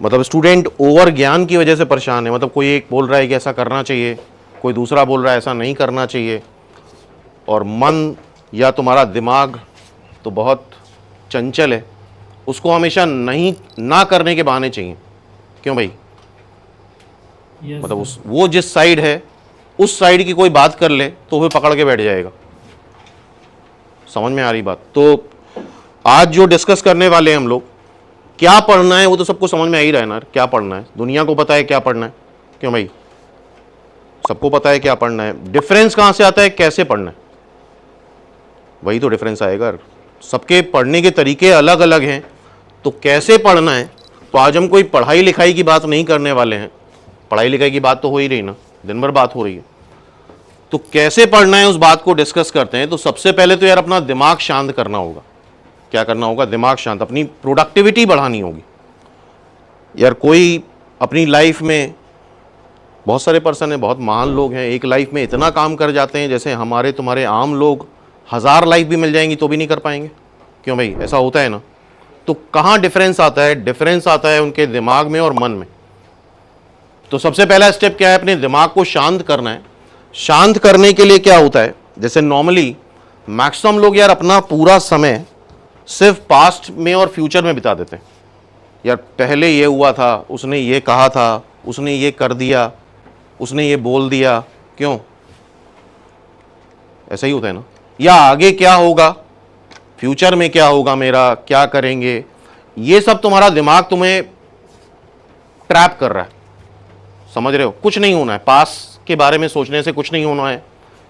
मतलब student over ज्ञान की वजह से परेशान है। मतलब कोई एक बोल रहा है कि ऐसा करना चाहिए, कोई दूसरा बोल रहा है ऐसा नहीं करना चाहिए, और मन या तुम्हारा दिमाग तो बहुत चंचल है, उसको हमेशा नहीं ना करने के बहाने चाहिए। क्यों भाई? मतलब वो जिस साइड है उस साइड की कोई बात कर ले तो वो पकड़ के बैठ जाएगा। समझ में आ रही बात? तो आज जो डिस्कस करने वाले हैं हम लोग, क्या पढ़ना है वो तो सबको समझ में आ ही रहा है ना, क्या पढ़ना है, दुनिया को पता है क्या पढ़ना है। क्यों भाई? सबको पता है क्या पढ़ना है। डिफरेंस कहां से आता है? कैसे पढ़ना है, वही तो डिफरेंस आएगा। सबके पढ़ने के तरीके अलग अलग हैं, तो कैसे पढ़ना है। तो आज हम कोई पढ़ाई लिखाई की बात नहीं करने वाले हैं, पढ़ाई लिखाई की बात तो हो ही रही ना, दिन भर बात हो रही है। तो कैसे पढ़ना है उस बात को डिस्कस करते हैं। तो सबसे पहले तो यार अपना दिमाग शांत करना होगा। क्या करना होगा? दिमाग शांत, अपनी प्रोडक्टिविटी बढ़ानी होगी। यार कोई अपनी लाइफ में, बहुत सारे पर्सन हैं, बहुत महान लोग हैं, एक लाइफ में इतना काम कर जाते हैं, जैसे हमारे तुम्हारे आम लोग 1000 लाइफ भी मिल जाएंगी तो भी नहीं कर पाएंगे। क्यों भाई? ऐसा होता है ना। तो कहाँ डिफरेंस आता है? डिफरेंस आता है उनके दिमाग में और मन में। तो सबसे पहला स्टेप क्या है? अपने दिमाग को शांत करना है। शांत करने के लिए क्या होता है, जैसे नॉर्मली मैक्सिमम लोग यार अपना पूरा समय सिर्फ पास्ट में और फ्यूचर में बिता देते हैं। यार पहले ये हुआ था, उसने ये कहा था, उसने ये कर दिया, उसने ये बोल दिया। क्यों? ऐसा ही होता है ना। या आगे क्या होगा, फ्यूचर में क्या होगा, मेरा क्या करेंगे, ये सब तुम्हारा दिमाग तुम्हें ट्रैप कर रहा है। समझ रहे हो? कुछ नहीं होना है, पास के बारे में सोचने से कुछ नहीं होना है,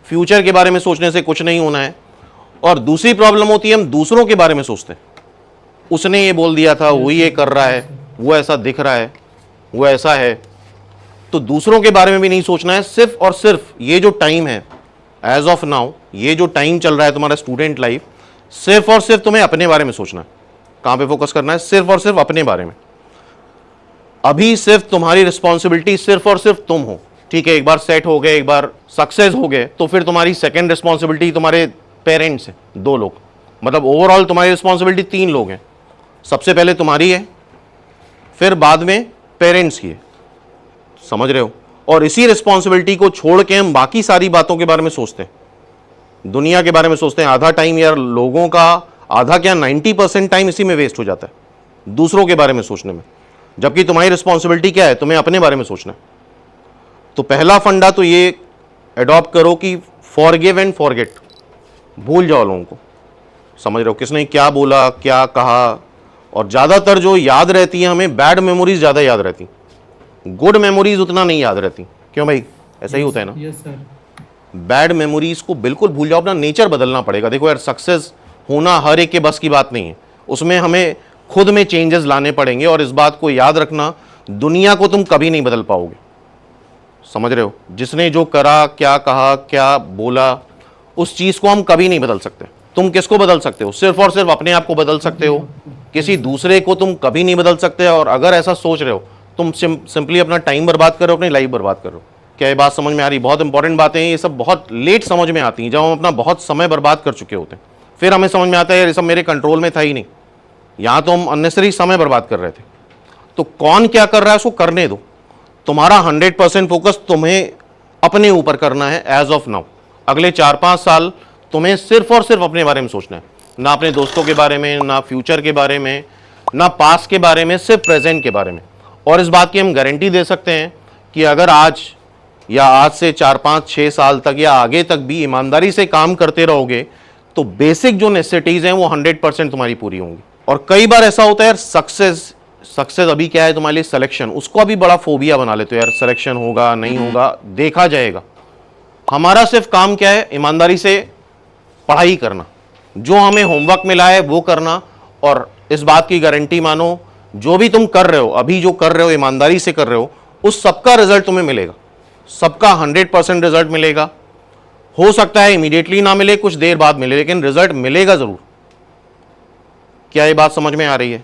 फ्यूचर के बारे में सोचने से कुछ नहीं होना है। और दूसरी प्रॉब्लम होती है, हम दूसरों के बारे में सोचते हैं। उसने ये बोल दिया था, वो ये कर रहा है, वो ऐसा दिख रहा है, वो ऐसा है। तो दूसरों के बारे में भी नहीं सोचना है। सिर्फ और सिर्फ ये जो टाइम है, एज ऑफ नाउ, ये जो टाइम चल रहा है तुम्हारा स्टूडेंट लाइफ, सिर्फ और सिर्फ तुम्हें अपने बारे में सोचना है। कहां पे फोकस करना है? सिर्फ और सिर्फ अपने बारे में। अभी सिर्फ तुम्हारी रिस्पॉन्सिबिलिटी सिर्फ और सिर्फ तुम हो। ठीक है, एक बार सेट हो गए, एक बार सक्सेस हो गए, तो फिर तुम्हारी सेकंड रिस्पॉन्सिबिलिटी तुम्हारे पेरेंट्स हैं, 2 लोग। मतलब ओवरऑल तुम्हारी रिस्पॉन्सिबिलिटी 3 लोग हैं। सबसे पहले तुम्हारी है, फिर बाद में पेरेंट्स की है। समझ रहे हो? और इसी रिस्पॉन्सिबिलिटी को छोड़ के हम बाकी सारी बातों के बारे में सोचते हैं, दुनिया के बारे में सोचते हैं। आधा टाइम यार लोगों का, आधा क्या 90% टाइम इसी में वेस्ट हो जाता है, दूसरों के बारे में सोचने में। जबकि तुम्हारी रिस्पॉन्सिबिलिटी क्या है? तुम्हें अपने बारे में सोचना है। तो पहला फंडा तो ये अडॉप्ट करो कि फॉरगिव एंड फॉरगेट। भूल जाओ लोगों को। समझ रहे हो? किसने क्या बोला, क्या कहा। और ज़्यादातर जो याद रहती है हमें, बैड मेमोरीज ज़्यादा याद रहती, गुड मेमोरीज उतना नहीं याद रहती। क्यों भाई? ऐसा ही होता है ना। Yes sir. बैड मेमोरीज को बिल्कुल भूल जाओ, अपना नेचर बदलना पड़ेगा। देखो यार, सक्सेस होना हर एक के बस की बात नहीं है, उसमें हमें खुद में चेंजेस लाने पड़ेंगे। और इस बात को याद रखना, दुनिया को तुम कभी नहीं बदल पाओगे। समझ रहे हो? जिसने जो करा, क्या कहा, क्या बोला, उस चीज को हम कभी नहीं बदल सकते। तुम किसको बदल सकते हो? सिर्फ और सिर्फ अपने आप को बदल सकते हो, किसी दूसरे को तुम कभी नहीं बदल सकते। और अगर ऐसा सोच रहे हो, तुम सिंपली अपना टाइम बर्बाद करो, अपनी लाइफ बर्बाद करो। क्या ये बात समझ में आ रही? बहुत इंपॉर्टेंट बातें हैं, ये सब बहुत लेट समझ में आती हैं, जब हम अपना बहुत समय बर्बाद कर चुके होते हैं। फिर हमें समझ में आता है यार ये सब मेरे कंट्रोल में था ही नहीं, यहाँ तो हम अननेसरी समय बर्बाद कर रहे थे। तो कौन क्या कर रहा है उसको करने दो। तुम्हारा 100% फोकस तुम्हें अपने ऊपर करना है एज ऑफ नाउ। अगले 4-5 साल तुम्हें सिर्फ और सिर्फ अपने बारे में सोचना है, ना अपने दोस्तों के बारे में, ना फ्यूचर के बारे में, ना पास्ट के बारे में, सिर्फ प्रेजेंट के बारे में। और इस बात की हम गारंटी दे सकते हैं कि अगर आज या आज से 4-5-6 साल तक या आगे तक भी ईमानदारी से काम करते रहोगे, तो बेसिक जो नेसेसिटीज हैं वो 100% तुम्हारी पूरी होंगी। और कई बार ऐसा होता है यार, सक्सेस अभी क्या है तुम्हारे लिए? सिलेक्शन। उसको अभी बड़ा फोबिया बना लेते हो यार, सिलेक्शन होगा नहीं होगा, देखा जाएगा। हमारा सिर्फ काम क्या है? ईमानदारी से पढ़ाई करना, जो हमें होमवर्क मिला है वो करना। और इस बात की गारंटी मानो, जो भी तुम कर रहे हो, अभी जो कर रहे हो, ईमानदारी से कर रहे हो, उस सबका रिजल्ट तुम्हें मिलेगा, सबका 100% रिजल्ट मिलेगा। हो सकता है इमीडिएटली ना मिले, कुछ देर बाद मिले, लेकिन रिजल्ट मिलेगा जरूर। क्या ये बात समझ में आ रही है?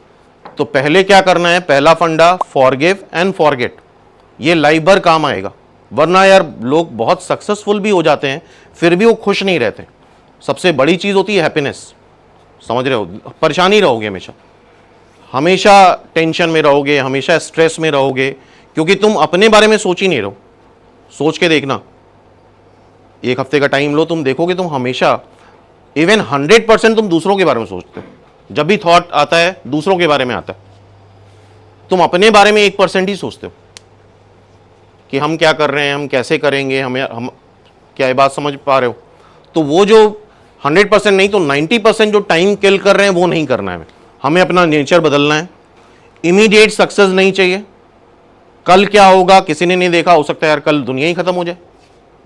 तो पहले क्या करना है? पहला फंडा, फॉरगिव एंड फॉरगेट। ये लाइफ भर काम आएगा। वरना यार लोग बहुत सक्सेसफुल भी हो जाते हैं, फिर भी वो खुश नहीं रहते। सबसे बड़ी चीज होती है हैप्पीनेस। समझ रहे हो? परेशानी रहोगे हमेशा। हमेशा टेंशन में रहोगे, हमेशा स्ट्रेस में रहोगे, क्योंकि तुम अपने बारे में सोच ही नहीं रहो। सोच के देखना, एक हफ्ते का टाइम लो, तुम देखोगे तुम हमेशा इवन 100% तुम दूसरों के बारे में सोचते हो। जब भी थॉट आता है दूसरों के बारे में आता है, तुम अपने बारे में 1% ही सोचते हो कि हम क्या कर रहे हैं, हम कैसे करेंगे, हम क्या ये बात समझ पा रहे हो? तो वो जो 100% नहीं तो 90% जो टाइम किल कर रहे हैं वो नहीं करना है। हमें अपना नेचर बदलना है। इमीडिएट सक्सेस नहीं चाहिए। कल क्या होगा किसी ने नहीं देखा, हो सकता है यार कल दुनिया ही खत्म हो जाए,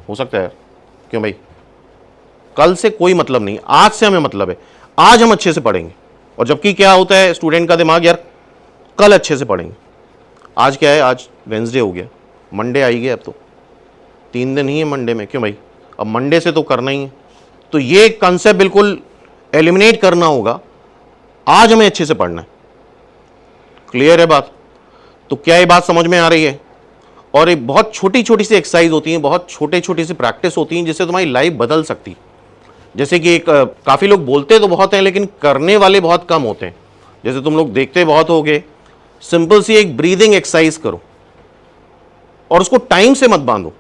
हो सकता है यार। क्यों भाई? कल से कोई मतलब नहीं, आज से हमें मतलब है। आज हम अच्छे से पढ़ेंगे, और जबकि क्या होता है स्टूडेंट का दिमाग, यार कल अच्छे से पढ़ेंगे। आज क्या है, आज वेंसडे हो गया, मंडे आई गया, अब तो 3 दिन ही है मंडे में। क्यों भाई? अब मंडे से तो करना ही है। तो ये कंसेप्ट बिल्कुल एलिमिनेट करना होगा। आज हमें अच्छे से पढ़ना है। क्लियर है बात? तो क्या ये बात समझ में आ रही है? और एक बहुत छोटी छोटी सी एक्सरसाइज होती है, बहुत छोटे छोटी सी प्रैक्टिस होती है, जिससे तुम्हारी लाइफ बदल सकती है। जैसे कि काफ़ी लोग बोलते तो बहुत हैं, लेकिन करने वाले बहुत कम होते हैं। जैसे तुम लोग देखते बहुत होगे, सिंपल सी एक ब्रीदिंग एक्सरसाइज करो, और उसको टाइम से मत बांधो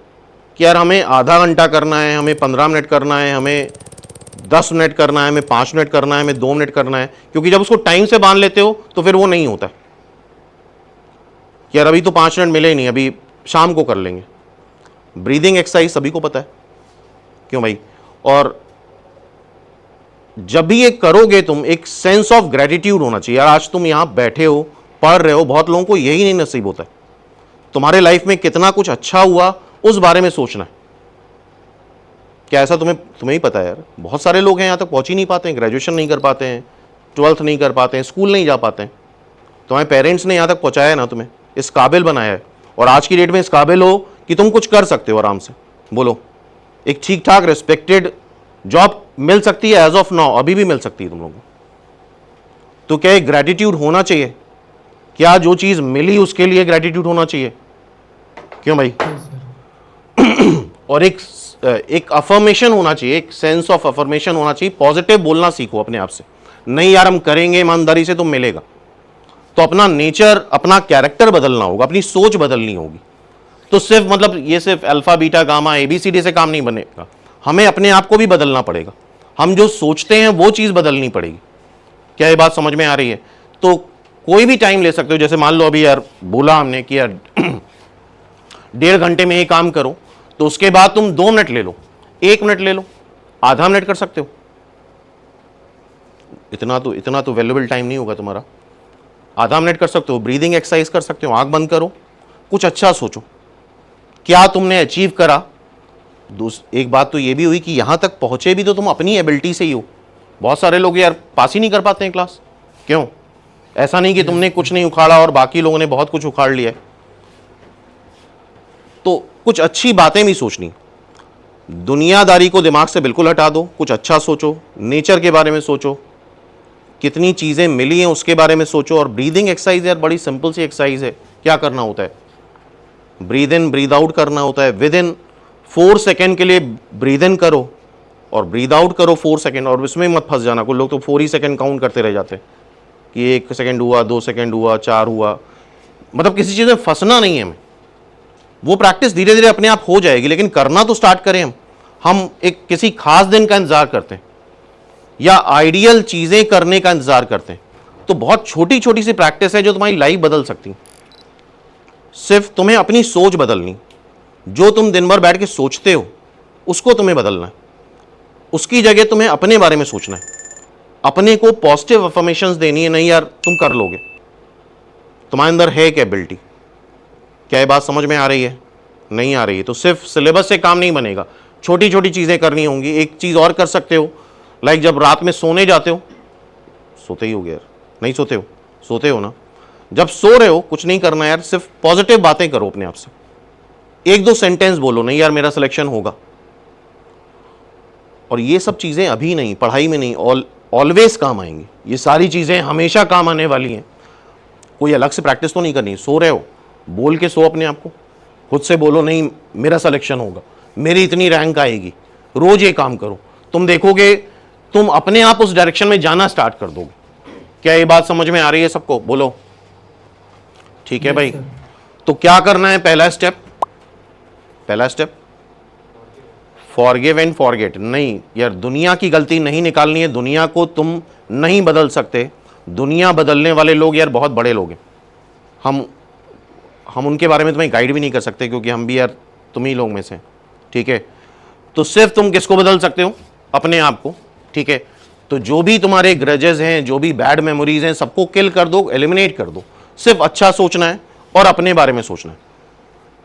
कि यार हमें आधा घंटा करना है, हमें 15 मिनट करना है, हमें 10 मिनट करना है, हमें 5 मिनट करना है, हमें 2 मिनट करना है। क्योंकि जब उसको टाइम से बांध लेते हो तो फिर वो नहीं होता कि यार अभी तो 5 मिनट मिले ही नहीं, अभी शाम को कर लेंगे। ब्रीदिंग एक्सरसाइज सभी को पता है। क्यों भाई? और जब भी ये करोगे तुम, एक सेंस ऑफ ग्रेटिट्यूड होना चाहिए। यार आज तुम यहां बैठे हो, पढ़ रहे हो, बहुत लोगों को यही नहीं नसीब होता है। तुम्हारे लाइफ में कितना कुछ अच्छा हुआ उस बारे में सोचना है। क्या ऐसा तुम्हें ही पता है? यार बहुत सारे लोग हैं यहां तक पहुंच ही नहीं पाते हैं, ग्रेजुएशन नहीं कर पाते हैं, 12th नहीं कर पाते हैं, स्कूल नहीं जा पाते हैं। तुम्हारे पेरेंट्स ने यहां तक पहुंचाया है ना, तुम्हें इस काबिल बनाया है, और आज की डेट में इस काबिल हो कि तुम कुछ कर सकते हो आराम से। बोलो, एक ठीक ठाक रिस्पेक्टेड जॉब मिल सकती है एज ऑफ नाउ, अभी भी मिल सकती है तुम लोगों को। तो क्या एक ग्रेटिट्यूड होना चाहिए? क्या जो चीज मिली उसके लिए ग्रेटिट्यूड होना चाहिए? क्यों भाई? और एक अफर्मेशन होना चाहिए, एक सेंस ऑफ अफर्मेशन होना चाहिए। पॉजिटिव बोलना सीखो अपने आप से। नहीं यार हम करेंगे ईमानदारी से तो मिलेगा। तो अपना नेचर, अपना कैरेक्टर बदलना होगा, अपनी सोच बदलनी होगी। तो सिर्फ मतलब ये सिर्फ अल्फा बीटा गामा ABCD से काम नहीं बनेगा, हमें अपने आप को भी बदलना पड़ेगा। हम जो सोचते हैं वो चीज़ बदलनी पड़ेगी। क्या ये बात समझ में आ रही है? तो कोई भी टाइम ले सकते हो। जैसे मान लो अभी यार बोला हमने कि यार 1.5 घंटे में ये काम करो, तो उसके बाद तुम 2 मिनट ले लो, 1 मिनट ले लो, आधा मिनट कर सकते हो। इतना तो वैल्यूएबल टाइम नहीं होगा तुम्हारा। आधा मिनट कर सकते हो, ब्रीदिंग एक्सरसाइज कर सकते हो, आंख बंद करो, कुछ अच्छा सोचो क्या तुमने अचीव करा। एक बात तो ये भी हुई कि यहां तक पहुंचे भी तो तुम अपनी एबिलिटी से ही हो। बहुत सारे लोग यार पास ही नहीं कर पाते हैं क्लास। क्यों? ऐसा नहीं कि तुमने कुछ नहीं उखाड़ा और बाकी लोगों ने बहुत कुछ उखाड़ लिया है। तो कुछ अच्छी बातें भी सोचनी, दुनियादारी को दिमाग से बिल्कुल हटा दो, कुछ अच्छा सोचो, नेचर के बारे में सोचो, कितनी चीज़ें मिली हैं उसके बारे में सोचो। और ब्रीदिंग एक्सरसाइज यार बड़ी सिंपल सी एक्सरसाइज है। क्या करना होता है? ब्रीद इन ब्रीद आउट करना होता है। विद इन 4 सेकेंड के लिए ब्रीद इन करो और ब्रीद आउट करो 4 सेकेंड, और इसमें मत फंस जाना। कुछ लोग तो 4 ही सेकेंड काउंट करते रह जाते हैं कि 1 सेकेंड हुआ, 2 सेकेंड हुआ, 4 हुआ। मतलब किसी चीज़ में फंसना नहीं है हमें। वो प्रैक्टिस धीरे धीरे अपने आप हो जाएगी, लेकिन करना तो स्टार्ट करें हम एक किसी खास दिन का इंतजार करते हैं या आइडियल चीजें करने का इंतजार करते हैं। तो बहुत छोटी छोटी सी प्रैक्टिस है जो तुम्हारी लाइफ बदल सकती है। सिर्फ तुम्हें अपनी सोच बदलनी, जो तुम दिन भर बैठ के सोचते हो उसको तुम्हें बदलना है। उसकी जगह तुम्हें अपने बारे में सोचना है, अपने को पॉजिटिव अफर्मेशंस देनी है। नहीं यार तुम कर लोगे, तुम्हारे अंदर है कैपेबिलिटी। क्या ये बात समझ में आ रही है? नहीं आ रही है तो सिर्फ सिलेबस से काम नहीं बनेगा, छोटी छोटी चीज़ें करनी होंगी। एक चीज़ और कर सकते हो, लाइक जब रात में सोने जाते हो, सोते ही हो गया यार, नहीं सोते हो? सोते हो ना? जब सो रहे हो कुछ नहीं करना यार, सिर्फ पॉजिटिव बातें करो अपने आप से। 1-2 सेंटेंस बोलो, नहीं यार मेरा सिलेक्शन होगा। और ये सब चीज़ें अभी नहीं, पढ़ाई में नहीं, ऑलवेज काम आएंगी। ये सारी चीज़ें हमेशा काम आने वाली हैं। कोई अलग से प्रैक्टिस तो नहीं करनी। सो रहे हो, बोल के सो अपने आप को, खुद से बोलो नहीं मेरा सिलेक्शन होगा, मेरी इतनी रैंक आएगी। रोज ये काम करो, तुम देखोगे तुम अपने आप उस डायरेक्शन में जाना स्टार्ट कर दोगे। क्या ये बात समझ में आ रही है सबको? बोलो। ठीक है भाई। तो क्या करना है? पहला स्टेप फॉरगिव एंड फॉरगेट। नहीं यार, दुनिया की गलती नहीं निकालनी है, दुनिया को तुम नहीं बदल सकते। दुनिया बदलने वाले लोग यार बहुत बड़े लोग हैं, हम उनके बारे में तुम्हें गाइड भी नहीं कर सकते, क्योंकि हम भी यार तुम ही लोग में से। ठीक है, तो सिर्फ तुम किसको बदल सकते हो? अपने आप को। ठीक है, तो जो भी तुम्हारे ग्रजेस हैं, जो भी बैड मेमोरीज हैं, सबको किल कर दो, एलिमिनेट कर दो। सिर्फ अच्छा सोचना है और अपने बारे में सोचना है।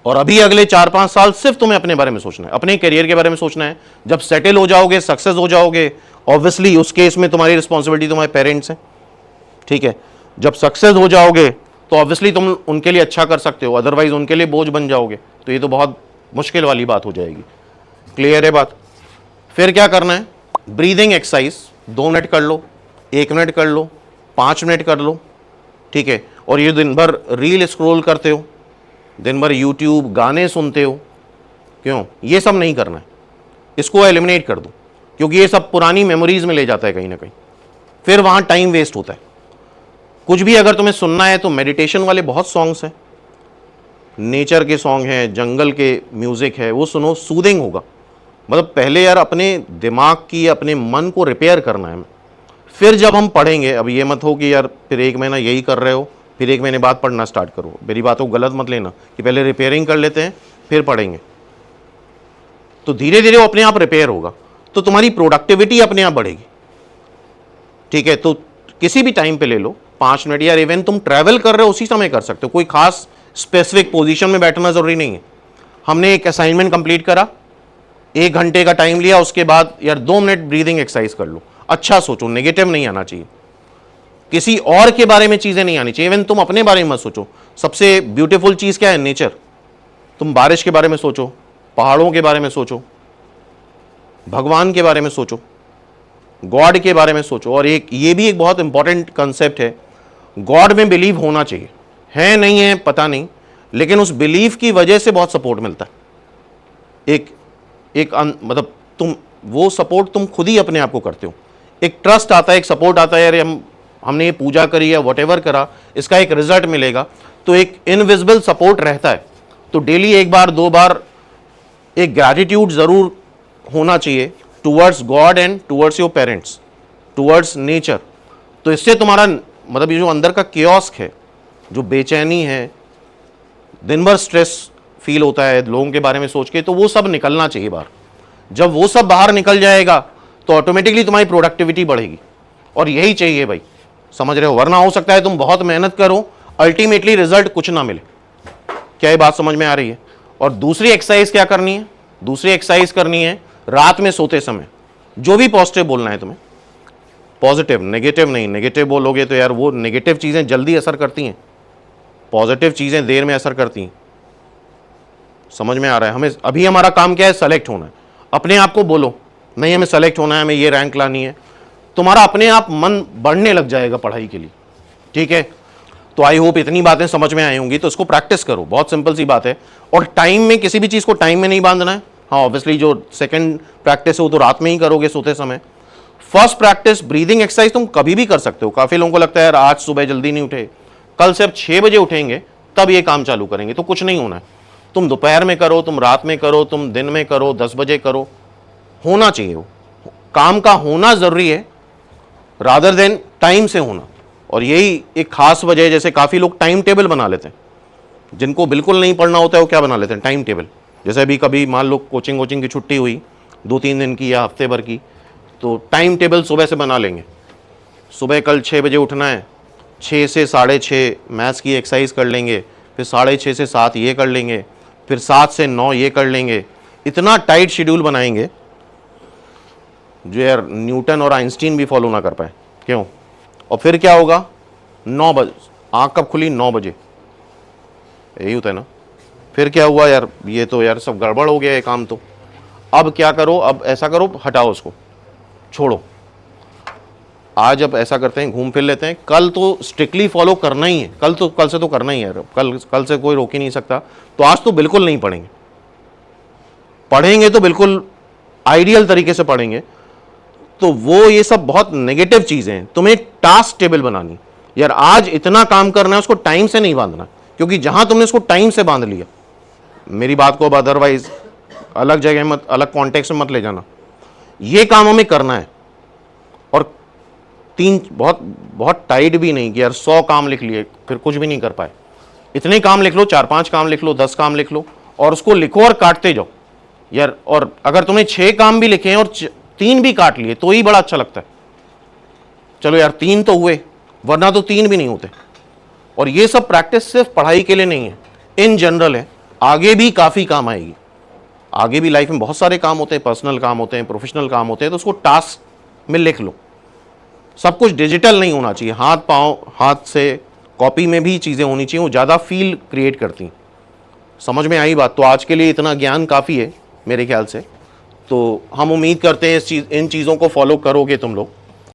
और अभी अगले 4-5 साल सिर्फ तुम्हें अपने बारे में सोचना है, अपने करियर के बारे में सोचना है। जब सेटल हो जाओगे, सक्सेस हो जाओगे, ऑब्वियसली उस केस में तुम्हारी रिस्पॉन्सिबिलिटी तुम्हारे पेरेंट्स हैं। ठीक है, जब सक्सेस हो जाओगे तो ऑब्वियसली तुम उनके लिए अच्छा कर सकते हो, अदरवाइज उनके लिए बोझ बन जाओगे, तो ये तो बहुत मुश्किल वाली बात हो जाएगी। क्लियर है बात? फिर क्या करना है? ब्रीदिंग एक्सरसाइज 2 मिनट कर लो, 1 मिनट कर लो, 5 मिनट कर लो। ठीक है, और ये दिन भर रील स्क्रॉल करते हो, दिन भर यूट्यूब गाने सुनते हो, क्यों? ये सब नहीं करना है, इसको एलिमिनेट कर दो, क्योंकि ये सब पुरानी मेमोरीज में ले जाता है कहीं ना कहीं, फिर वहाँ टाइम वेस्ट होता है। कुछ भी अगर तुम्हें सुनना है तो मेडिटेशन वाले बहुत सॉन्ग्स हैं, नेचर के सॉन्ग हैं, जंगल के म्यूज़िक है, वो सुनो, सूदिंग होगा। मतलब पहले यार अपने दिमाग की, अपने मन को रिपेयर करना है। फिर जब हम पढ़ेंगे, अब ये मत हो कि यार फिर 1 महीना यही कर रहे हो, फिर 1 महीने बाद पढ़ना स्टार्ट करो। मेरी बातों को गलत मत लेना कि पहले रिपेयरिंग कर लेते हैं फिर पढ़ेंगे, तो धीरे धीरे वो अपने आप रिपेयर होगा, तो तुम्हारी प्रोडक्टिविटी अपने आप बढ़ेगी। ठीक है, तो किसी भी टाइम पे ले लो 5 मिनट, या इवन तुम ट्रैवल कर रहे हो उसी समय कर सकते हो, कोई खास स्पेसिफिक पोजीशन में बैठना जरूरी नहीं है। हमने एक असाइनमेंट कंप्लीट करा, 1 घंटे का टाइम लिया, उसके बाद यार 2 मिनट ब्रीदिंग एक्सरसाइज कर लो। अच्छा सोचो, नेगेटिव नहीं आना चाहिए, किसी और के बारे में चीजें नहीं आनी चाहिए, इवन तुम अपने बारे में मत सोचो। सबसे ब्यूटीफुल चीज क्या है? नेचर। तुम बारिश के बारे में सोचो, पहाड़ों के बारे में सोचो, भगवान के बारे में सोचो, गॉड के बारे में सोचो। और एक ये भी एक बहुत इंपॉर्टेंट कंसेप्ट है, गॉड में बिलीव होना चाहिए, है नहीं है पता नहीं, लेकिन उस बिलीव की वजह से बहुत सपोर्ट मिलता है। मतलब तुम वो सपोर्ट तुम खुद ही अपने आप को करते हो, एक ट्रस्ट आता है, एक सपोर्ट आता है, यार हमने ये पूजा करी या व्हाटएवर करा, इसका एक रिजल्ट मिलेगा, तो एक इनविजिबल सपोर्ट रहता है। तो डेली 1 बार 2 बार एक ग्रैटिट्यूड जरूर होना चाहिए towards God and towards your parents, towards nature. तो इससे तुम्हारा मतलब ये जो अंदर का कियोस्क है, जो बेचैनी है, दिन भर स्ट्रेस फील होता है लोगों के बारे में सोच के, तो वो सब निकलना चाहिए बाहर। जब वो सब बाहर निकल जाएगा तो ऑटोमेटिकली तुम्हारी प्रोडक्टिविटी बढ़ेगी, और यही चाहिए भाई, समझ रहे हो? वरना हो सकता है तुम बहुत मेहनत करो, अल्टीमेटली रिजल्ट कुछ ना मिले। क्या ये बात समझ में आ रही है? और दूसरी एक्सरसाइज क्या करनी है? दूसरी एक्सरसाइज करनी है रात में सोते समय, जो भी पॉजिटिव बोलना है तुम्हें, पॉजिटिव, नेगेटिव नहीं। नेगेटिव बोलोगे तो यार वो नेगेटिव चीजें जल्दी असर करती हैं, पॉजिटिव चीजें देर में असर करती हैं। समझ में आ रहा है? हमें अभी हमारा काम क्या है? सेलेक्ट होना है। अपने आप को बोलो, नहीं हमें सेलेक्ट होना है, हमें ये रैंक लानी है, तुम्हारा अपने आप मन बढ़ने लग जाएगा पढ़ाई के लिए। ठीक है, तो आई होप इतनी बातें समझ में आई होंगी, तो इसको प्रैक्टिस करो, बहुत सिंपल सी बात है। और टाइम में, किसी भी चीज को टाइम में नहीं बांधना है। हाँ ऑब्वियसली जो सेकंड प्रैक्टिस है वो तो रात में ही करोगे सोते समय। फर्स्ट प्रैक्टिस ब्रीदिंग एक्सरसाइज तुम कभी भी कर सकते हो। काफी लोगों को लगता है यार आज सुबह जल्दी नहीं उठे, कल से अब 6 बजे उठेंगे तब ये काम चालू करेंगे, तो कुछ नहीं होना है। तुम दोपहर में करो, तुम रात में करो, तुम दिन में करो, 10 बजे करो, होना चाहिए। वो काम का होना जरूरी है रादर देन टाइम से होना। और यही एक खास वजह है, जैसे काफी लोग टाइम टेबल बना लेते हैं, जिनको बिल्कुल नहीं पढ़ना होता है वो क्या बना लेते हैं? Time table. जैसे अभी कभी मान लो कोचिंग की छुट्टी हुई 2-3 दिन की या हफ्ते भर की, तो टाइम टेबल सुबह से बना लेंगे, सुबह कल 6 बजे उठना है, 6 से 6:30 मैथ्स की एक्सरसाइज कर लेंगे, फिर 6:30 से 7 ये कर लेंगे, फिर 7 से 9 ये कर लेंगे। इतना टाइट शेड्यूल बनाएंगे जो यार न्यूटन और आइंस्टीन भी फॉलो ना कर पाए। क्यों? और फिर क्या होगा? 9 बजे आँख कब खुली? 9 बजे, यही होता है ना। फिर क्या हुआ यार? ये तो यार सब गड़बड़ हो गया ये काम। तो अब क्या करो? अब ऐसा करो, हटाओ उसको, छोड़ो। आज अब ऐसा करते हैं, घूम फिर लेते हैं। कल तो स्ट्रिक्टली फॉलो करना ही है, कल से तो करना ही है, कल से कोई रोक ही नहीं सकता। तो आज तो बिल्कुल नहीं पढ़ेंगे तो बिल्कुल आइडियल तरीके से पढ़ेंगे। तो वो ये सब बहुत नेगेटिव चीजें हैं। तुम्हें टास्क टेबल बनानी, यार आज इतना काम करना है, उसको टाइम से नहीं बांधना, क्योंकि जहां तुमने उसको टाइम से बांध लिया, मेरी बात को अब अदरवाइज अलग जगह मत, अलग कॉन्टेक्स्ट में मत ले जाना, ये काम हमें करना है। और तीन बहुत बहुत टाइट भी नहीं कि यार 100 काम लिख लिए फिर कुछ भी नहीं कर पाए। इतने काम लिख लो, 4-5 काम लिख लो, 10 काम लिख लो, और उसको लिखो और काटते जाओ यार। और अगर तुमने 6 काम भी लिखे हैं और 3 भी काट लिए तो ही बड़ा अच्छा लगता है। चलो यार 3 तो हुए, वरना तो 3 भी नहीं होते। और ये सब प्रैक्टिस सिर्फ पढ़ाई के लिए नहीं है, इन जनरल है, आगे भी काफी काम आएगी। आगे भी लाइफ में बहुत सारे काम होते हैं, पर्सनल काम होते हैं, प्रोफेशनल काम होते हैं, तो उसको टास्क में लिख लो। सब कुछ डिजिटल नहीं होना चाहिए, हाथ पांव, हाथ से कॉपी में भी चीजें होनी चाहिए, वो ज्यादा फील क्रिएट करती हैं। समझ में आई बात? तो आज के लिए इतना ज्ञान काफी है मेरे ख्याल से। तो हम उम्मीद करते हैं इन चीजों को फॉलो करोगे तुम लोग।